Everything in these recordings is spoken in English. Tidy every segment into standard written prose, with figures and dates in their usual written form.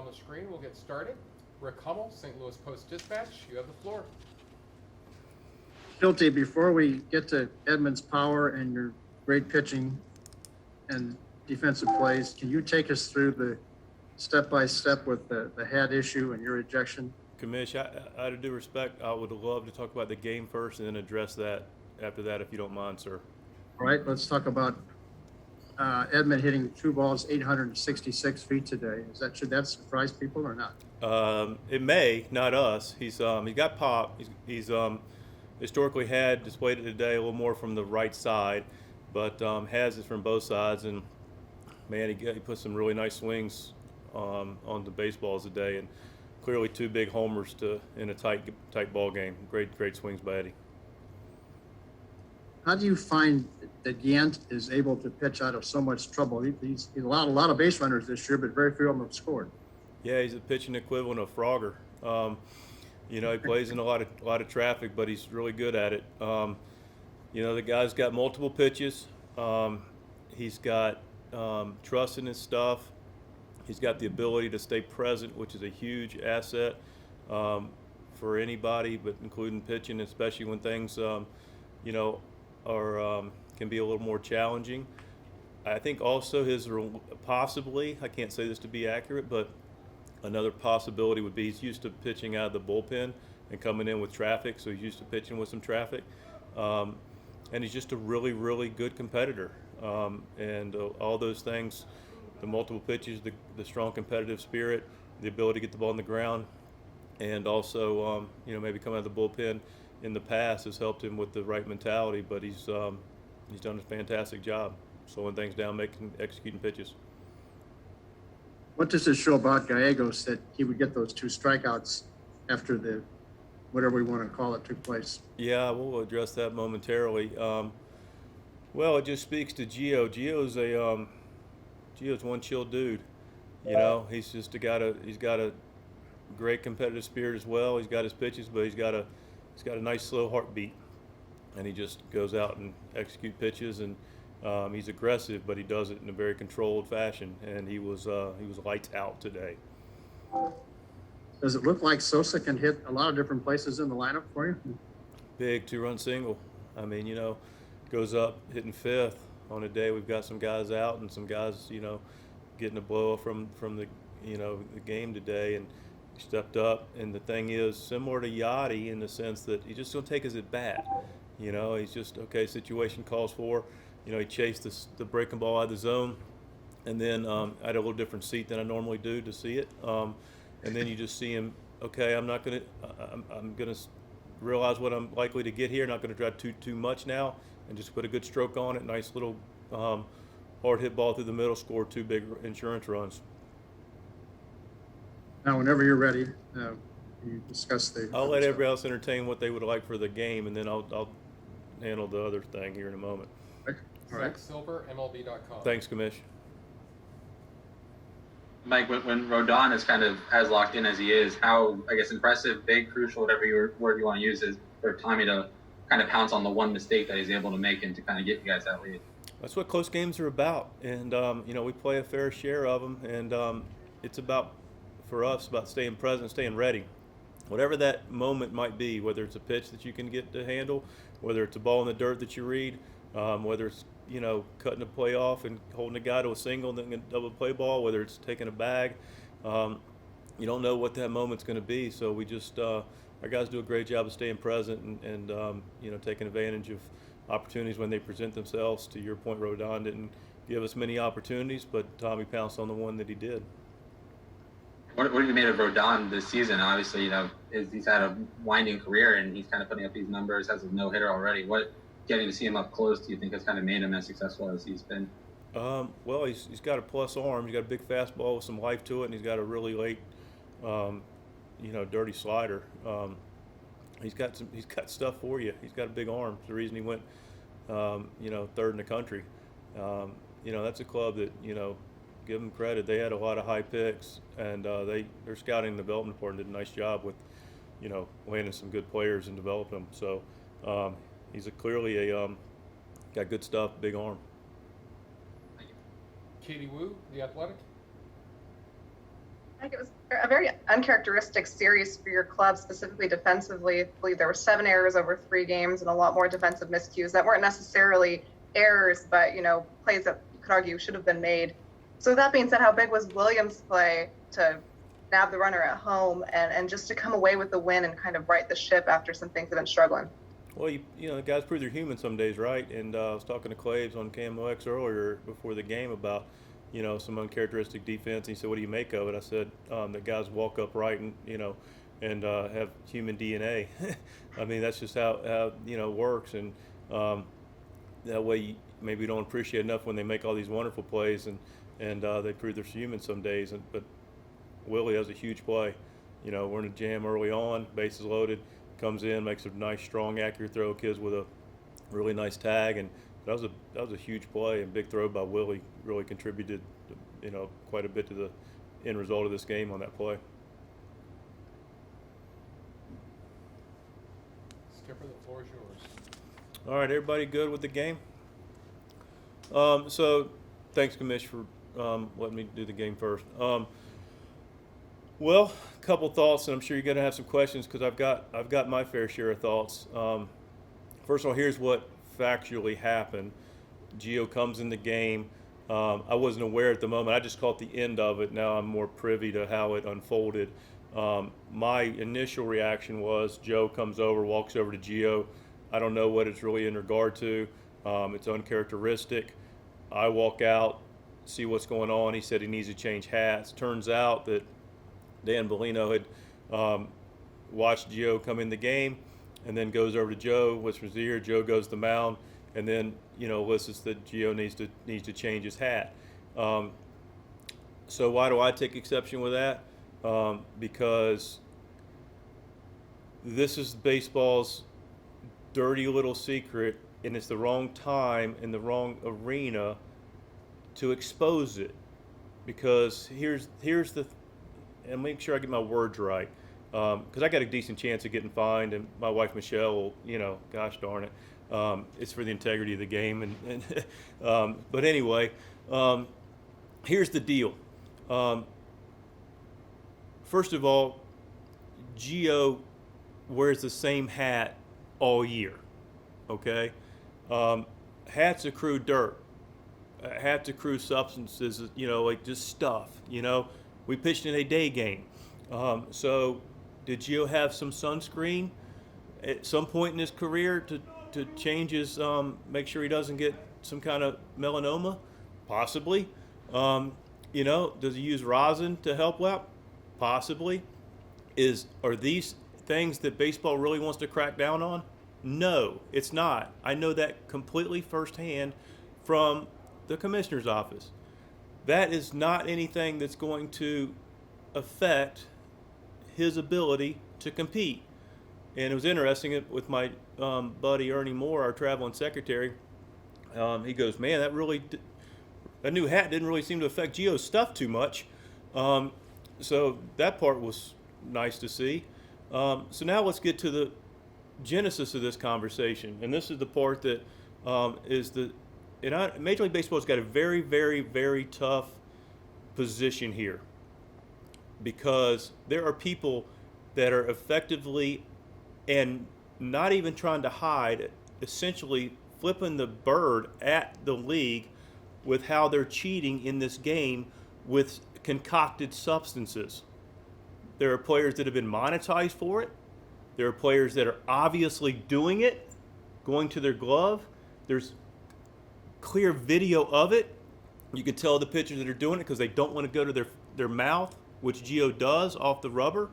the screen. We'll get started. Rick Hummel, St. Louis Post-Dispatch, you have the floor. Shildt, before we get to Edmund's power and your great pitching and defensive plays, can you take us through the step-by-step with the hat issue and your ejection? Commish, out of due respect, I would love to talk about the game first and then address that after that, if you don't mind, sir. All right, let's talk about Edmund hitting 2 balls 866 feet today. Should that surprise people or not? It may, not us. He got pop. He's historically displayed it today a little more from the right side, but has it from both sides. And man, he put some really nice swings on the baseballs today, and clearly 2 big homers in a tight ball game. Great swings by Eddie. How do you find that Gant is able to pitch out of so much trouble? He's allowed a lot of base runners this year, but very few of them have scored. Yeah, he's a pitching equivalent of Frogger. He plays in a lot of traffic, but he's really good at it. The guy's got multiple pitches. He's got trust in his stuff. He's got the ability to stay present, which is a huge asset for anybody, but including pitching, especially when things, can be a little more challenging. I think also possibly, I can't say this to be accurate, but another possibility would be he's used to pitching out of the bullpen and coming in with traffic, so he's used to pitching with some traffic. And he's just a really, really good competitor. And all those things, the multiple pitches, the strong competitive spirit, the ability to get the ball on the ground, and also, maybe coming out of the bullpen in the past has helped him with the right mentality, but he's done a fantastic job slowing things down, executing pitches. What does it show about Gallegos that he would get those 2 strikeouts after the whatever we want to call it took place? Yeah, we'll address that momentarily. Well, it just speaks to Gio. Gio's one chill dude. He's just he's got a great competitive spirit as well. He's got his pitches, but he's got a nice slow heartbeat, and he just goes out and execute pitches, and he's aggressive, but he does it in a very controlled fashion, and he was lights out today. Does it look like Sosa can hit a lot of different places in the lineup for you? Big 2-run single. I mean, goes up hitting 5th on a day we've got some guys out and some guys, getting a blow from the the game today, and he stepped up. And the thing is, similar to Yachty in the sense that he just don't take his at bat. He's just okay. Situation calls for. He chased the breaking ball out of the zone, and then I had a little different seat than I normally do to see it. And then you just see him. Okay, I'm gonna realize what I'm likely to get here. Not gonna drive too much now, and just put a good stroke on it. Nice little hard hit ball through the middle. Score 2 big insurance runs. Now, whenever you're ready, you discuss the. I'll let everybody else entertain what they would like for the game, and then I'll handle the other thing here in a moment. All right. Zach Silver, MLB.com. Thanks, Commish. Mike, when Rodon is kind of as locked in as he is, how, I guess, impressive, big, crucial, whatever word you want to use, is for Tommy to kind of pounce on the one mistake that he's able to make and to kind of get you guys that lead? That's what close games are about, and we play a fair share of them, and it's about, for us, about staying present, staying ready. Whatever that moment might be, whether it's a pitch that you can get to handle, whether it's a ball in the dirt that you read, whether it's cutting a play off and holding a guy to a single and then a double play ball, whether it's taking a bag, you don't know what that moment's going to be. So we just our guys do a great job of staying present and taking advantage of opportunities when they present themselves. To your point, Rodon didn't give us many opportunities, but Tommy pounced on the one that he did. What have you made of Rodon this season? Obviously, he's had a winding career and he's kind of putting up these numbers, has a no-hitter already. What, getting to see him up close, do you think has kind of made him as successful as he's been? Well, he's got a plus arm. He's got a big fastball with some life to it, and he's got a really late, dirty slider. He's got stuff for you. He's got a big arm. It's the reason he went, third in the country. That's a club that, give them credit. They had a lot of high picks, and their scouting and development department did a nice job with, landing some good players and developing them. So he's clearly got good stuff, big arm. Katie Wu, The Athletic. I think it was a very uncharacteristic series for your club, specifically defensively. I believe there were 7 errors over 3 games and a lot more defensive miscues that weren't necessarily errors, but plays that you could argue should have been made. So that being said, how big was Williams' play to nab the runner at home and just to come away with the win and kind of right the ship after some things have been struggling? Well, the guys prove they're human some days, right? And I was talking to Claves on Camo X earlier before the game about, some uncharacteristic defense. And he said, "What do you make of it?" I said, "The guys walk upright and and have human DNA." I mean, that's just how it works. And that way, maybe you don't appreciate enough when they make all these wonderful plays and they prove they're human some days. But Willie has a huge play. We're in a jam early on, bases loaded. Comes in, makes a nice, strong, accurate throw. Kids with a really nice tag, and that was a huge play and big throw by Willie. Really contributed, quite a bit to the end result of this game on that play. Skipper, the floor is yours. All right, everybody good with the game? So, thanks, Commish, for letting me do the game first. Well, a couple thoughts, and I'm sure you're going to have some questions because I've got my fair share of thoughts. First of all, here's what factually happened. Gio comes in the game. I wasn't aware at the moment. I just caught the end of it. Now I'm more privy to how it unfolded. My initial reaction was Joe comes over, walks over to Gio. I don't know what it's really in regard to. It's uncharacteristic. I walk out, see what's going on. He said he needs to change hats. Turns out that Dan Bellino had watched Gio come in the game and then goes over to Joe, whispers his ear. Joe goes to the mound and then, elicits that Gio needs to change his hat. So why do I take exception with that? Because this is baseball's dirty little secret, and it's the wrong time and the wrong arena to expose it. Because here's the and make sure I get my words right, because I got a decent chance of getting fined, and my wife Michelle will, gosh darn it, it's for the integrity of the game. But anyway, here's the deal. First of all, Gio wears the same hat all year, okay? Hats accrue dirt. Hats accrue substances, like just stuff, We pitched in a day game. So did Gio have some sunscreen at some point in his career to change his, make sure he doesn't get some kind of melanoma? Possibly. Does he use rosin to help out? Possibly. Are these things that baseball really wants to crack down on? No, it's not. I know that completely firsthand from the commissioner's office. That is not anything that's going to affect his ability to compete. And it was interesting with my buddy Ernie Moore, our traveling secretary. He goes, "Man, that new hat didn't really seem to affect Gio's stuff too much." So that part was nice to see. So now let's get to the genesis of this conversation, and this is the part that Major League Baseball's got a very, very, very tough position here, because there are people that are effectively and not even trying to hide, essentially flipping the bird at the league with how they're cheating in this game with concocted substances. There are players that have been monetized for it. There are players that are obviously doing it, going to their glove. There's clear video of it. You can tell the pitchers that are doing it because they don't want to go to their mouth, which Gio does off the rubber.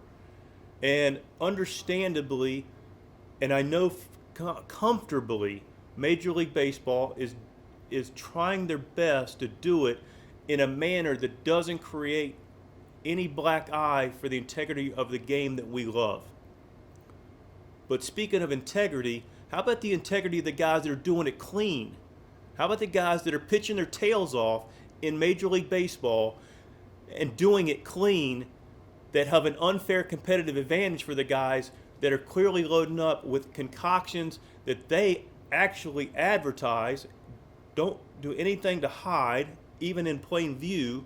And understandably, and I know comfortably, Major League Baseball is trying their best to do it in a manner that doesn't create any black eye for the integrity of the game that we love. But speaking of integrity, how about the integrity of the guys that are doing it clean? How about the guys that are pitching their tails off in Major League Baseball and doing it clean, that have an unfair competitive advantage for the guys that are clearly loading up with concoctions that they actually advertise, don't do anything to hide, even in plain view,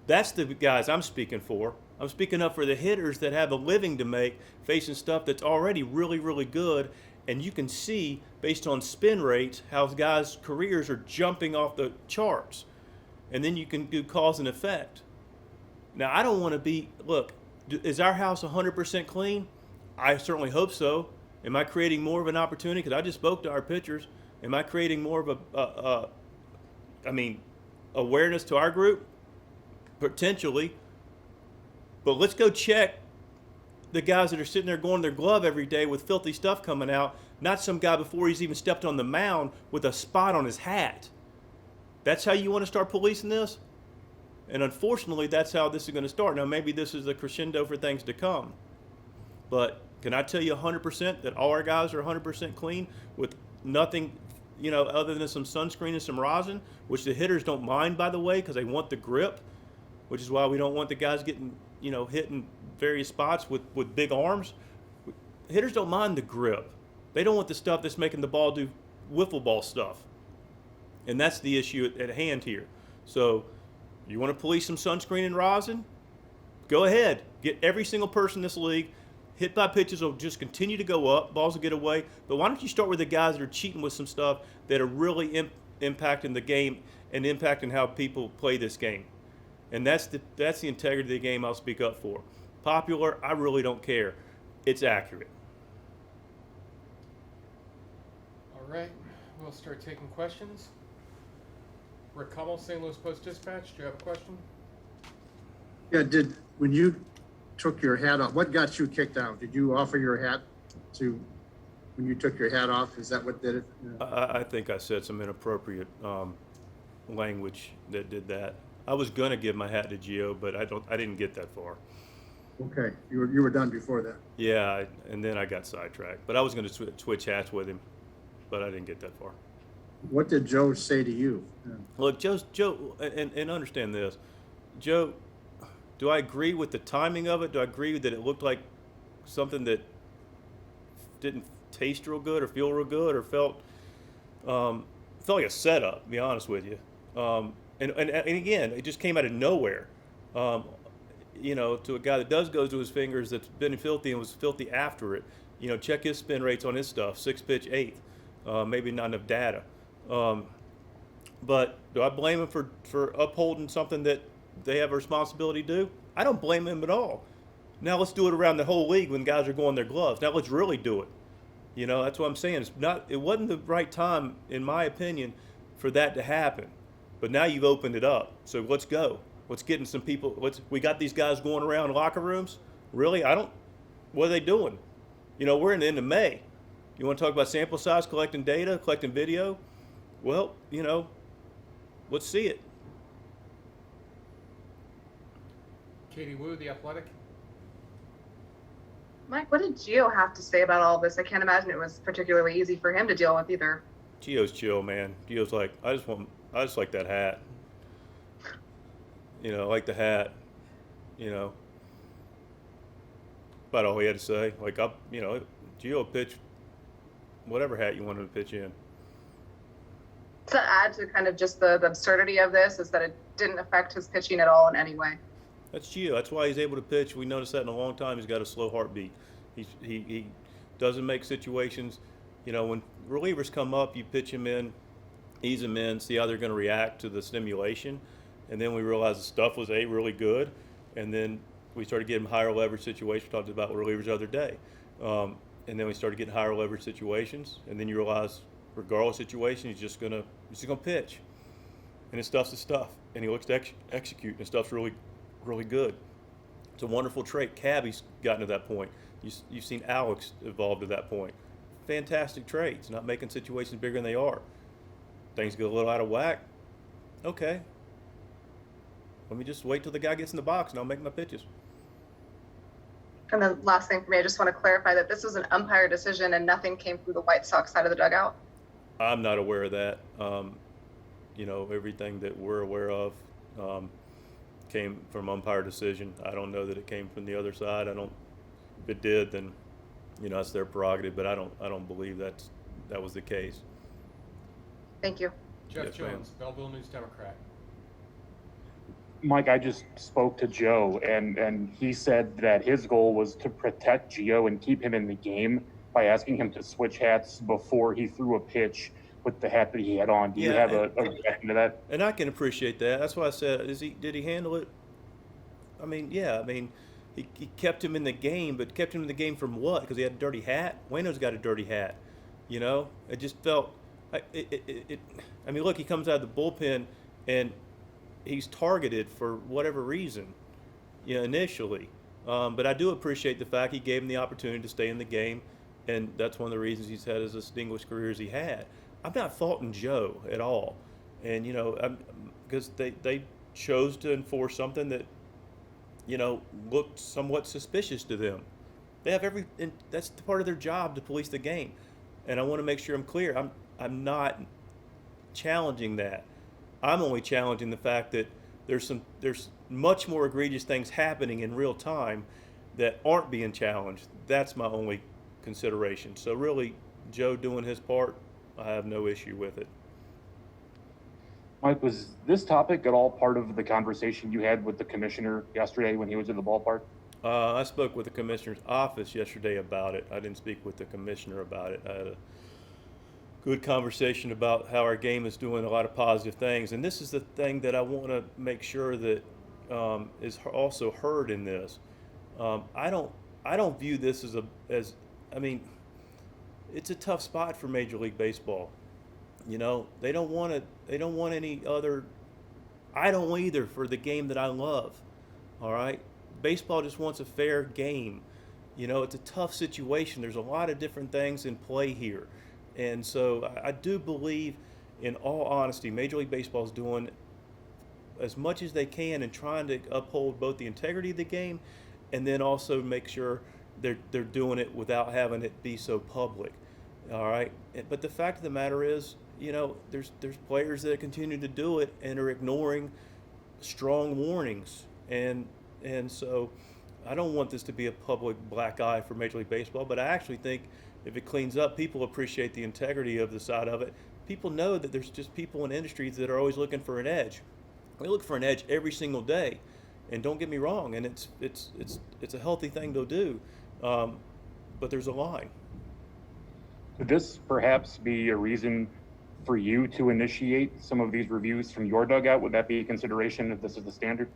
That's the guys I'm speaking for. I'm speaking up for the hitters that have a living to make facing stuff that's already really, really good. And you can see, based on spin rates, how guys' careers are jumping off the charts. And then you can do cause and effect. Now, I don't want to be, look, is our house 100% clean? I certainly hope so. Am I creating more of an opportunity? Because I just spoke to our pitchers. Am I creating more of awareness to our group? Potentially. But let's go check the guys that are sitting there going their glove every day with filthy stuff coming out, not some guy before he's even stepped on the mound with a spot on his hat. That's how you want to start policing this? And unfortunately, that's how this is going to start. Now, maybe this is the crescendo for things to come. But can I tell you 100% that all our guys are 100% clean with nothing, other than some sunscreen and some rosin, which the hitters don't mind, by the way, because they want the grip, which is why we don't want the guys getting, hit in various spots with big arms. Hitters don't mind the grip. They don't want the stuff that's making the ball do wiffle ball stuff. And that's the issue at hand here. So you want to police some sunscreen and rosin? Go ahead. Get every single person in this league. Hit by pitches will just continue to go up. Balls will get away. But why don't you start with the guys that are cheating with some stuff that are really impacting the game and impacting how people play this game? And that's the integrity of the game I'll speak up for. Popular, I really don't care. It's accurate. All right, we'll start taking questions. Rick Hummel, St. Louis Post-Dispatch, do you have a question? Yeah, when you took your hat off, what got you kicked out? Did you offer your hat when you took your hat off? Is that what did it? I think I said some inappropriate language that did that. I was gonna give my hat to Gio, but I didn't get that far. Okay, you were done before that. Yeah, and then I got sidetracked. But I was gonna switch hats with him, but I didn't get that far. What did Joe say to you? Look, Joe, and understand this, Joe. Do I agree with the timing of it? Do I agree that it looked like something that didn't taste real good or feel real good or felt like a setup, to be honest with you? And again, it just came out of nowhere. To a guy that does go to his fingers that's been filthy and was filthy after it. Check his spin rates on his stuff, 6-pitch, 8th. Maybe not enough data. But do I blame him for upholding something that they have a responsibility to do? I don't blame him at all. Now let's do it around the whole league when guys are going their gloves. Now let's really do it. That's what I'm saying. It wasn't the right time, in my opinion, for that to happen. But now you've opened it up. So let's go. Let's get in some people. We got these guys going around locker rooms. Really? What are they doing? We're in the end of May. You want to talk about sample size, collecting data, collecting video? Well, let's see it. Katie Wu, The Athletic. Mike, what did Gio have to say about all this? I can't imagine it was particularly easy for him to deal with either. Gio's chill, man. Gio's like, I just like that hat. I like the hat. About all he had to say. Like, Gio pitch whatever hat you wanted to pitch in. To add to kind of just the absurdity of this is that it didn't affect his pitching at all in any way. That's Gio. That's why he's able to pitch. We noticed that in a long time. He's got a slow heartbeat. He doesn't make situations. When relievers come up, you pitch him in, ease him in, see how they're going to react to the stimulation. And then we realized the stuff was really good. And then we started getting higher leverage situations. We talked about relievers the other day. And then we started getting higher leverage situations. And then you realize, regardless of situation, he's just gonna pitch. And his stuff's the stuff. And he looks to execute. And his stuff's really, really good. It's a wonderful trait. Cabby's gotten to that point. You've seen Alex evolve to that point. Fantastic traits, not making situations bigger than they are. Things get a little out of whack. Okay. Let me just wait till the guy gets in the box and I'll make my pitches. And the last thing for me, I just want to clarify that this was an umpire decision and nothing came through the White Sox side of the dugout. I'm not aware of that. Everything that we're aware of came from umpire decision. I don't know that it came from the other side. If it did, then that's their prerogative. But I don't believe that was the case. Thank you. Jeff Yes, Jones, ma'am. Belleville News Democrat. Mike, I just spoke to Joe, and he said that his goal was to protect Gio and keep him in the game by asking him to switch hats before he threw a pitch with the hat that he had on. Do you Yeah, have a reaction to that? And I can appreciate that. That's why I said, did he handle it? I mean, yeah. I mean, he kept him in the game, but kept him in the game from what? Because he had a dirty hat. Wayno's got a dirty hat. You know, it just felt. I mean, look, he comes out of the bullpen and he's targeted for whatever reason, you know, initially. But I do appreciate the fact he gave him the opportunity to stay in the game, and that's one of the reasons he's had as distinguished career as he had. I'm not faulting Joe at all, and you know, because they chose to enforce something that, you know, looked somewhat suspicious to them. They have and that's part of their job to police the game, and I want to make sure I'm clear. I'm not challenging that. I'm only challenging the fact that there's much more egregious things happening in real time that aren't being challenged. That's my only consideration. So really, Joe doing his part, I have no issue with it. Mike, was this topic at all part of the conversation you had with the commissioner yesterday when he was in the ballpark? I spoke with the commissioner's office yesterday about it. I didn't speak with the commissioner about it. I had a good conversation about how our game is doing a lot of positive things, and this is the thing that I want to make sure that is also heard in this. I don't view this as I mean, it's a tough spot for Major League Baseball. You know, they don't want any other. I don't either for the game that I love. All right, baseball just wants a fair game. You know, it's a tough situation. There's a lot of different things in play here. And so I do believe, in all honesty, Major League Baseball is doing as much as they can and trying to uphold both the integrity of the game and then also make sure they're doing it without having it be so public. All right. But the fact of the matter is, you know, there's players that continue to do it and are ignoring strong warnings. And so I don't want this to be a public black eye for Major League Baseball, but I actually think if it cleans up, people appreciate the integrity of the side of it. People know that there's just people in industries that are always looking for an edge. We look for an edge every single day, and don't get me wrong, and it's a healthy thing to do, but there's a line. Could this perhaps be a reason for you to initiate some of these reviews from your dugout? Would that be a consideration if this is the standard?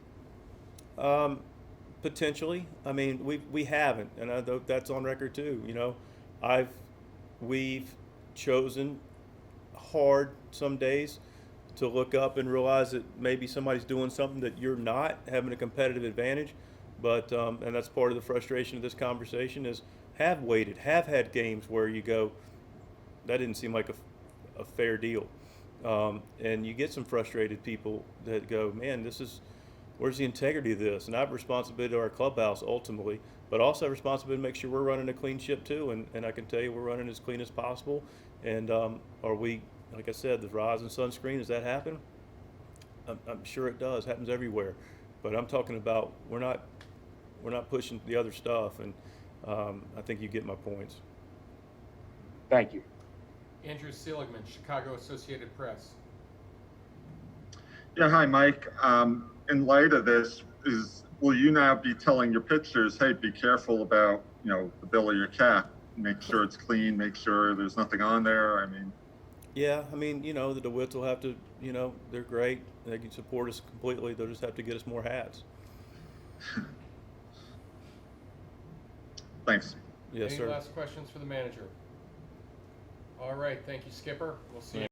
Potentially. I mean, we haven't, and that's on record too. You know, we've chosen hard some days to look up and realize that maybe somebody's doing something that you're not, having a competitive advantage. But and that's part of the frustration of this conversation is have had games where you go, that didn't seem like a fair deal, and you get some frustrated people that go, man, where's the integrity of this? And I have responsibility to our clubhouse ultimately, but also have responsibility to make sure we're running a clean ship too. And I can tell you we're running as clean as possible. And are we, like I said, the rise in sunscreen, does that happen? I'm sure it does. It happens everywhere. But I'm talking about we're not pushing the other stuff. And I think you get my points. Thank you. Andrew Seligman, Chicago Associated Press. Yeah, hi, Mike. In light of this, will you now be telling your pitchers, hey, be careful about, you know, the bill of your cap, make sure it's clean, make sure there's nothing on there? I mean, yeah, I mean, you know, the DeWitts will have to, you know, they're great. They can support us completely. They'll just have to get us more hats. Thanks. Yes, Any sir. last questions for the manager? All right, thank you, Skipper. We'll see you.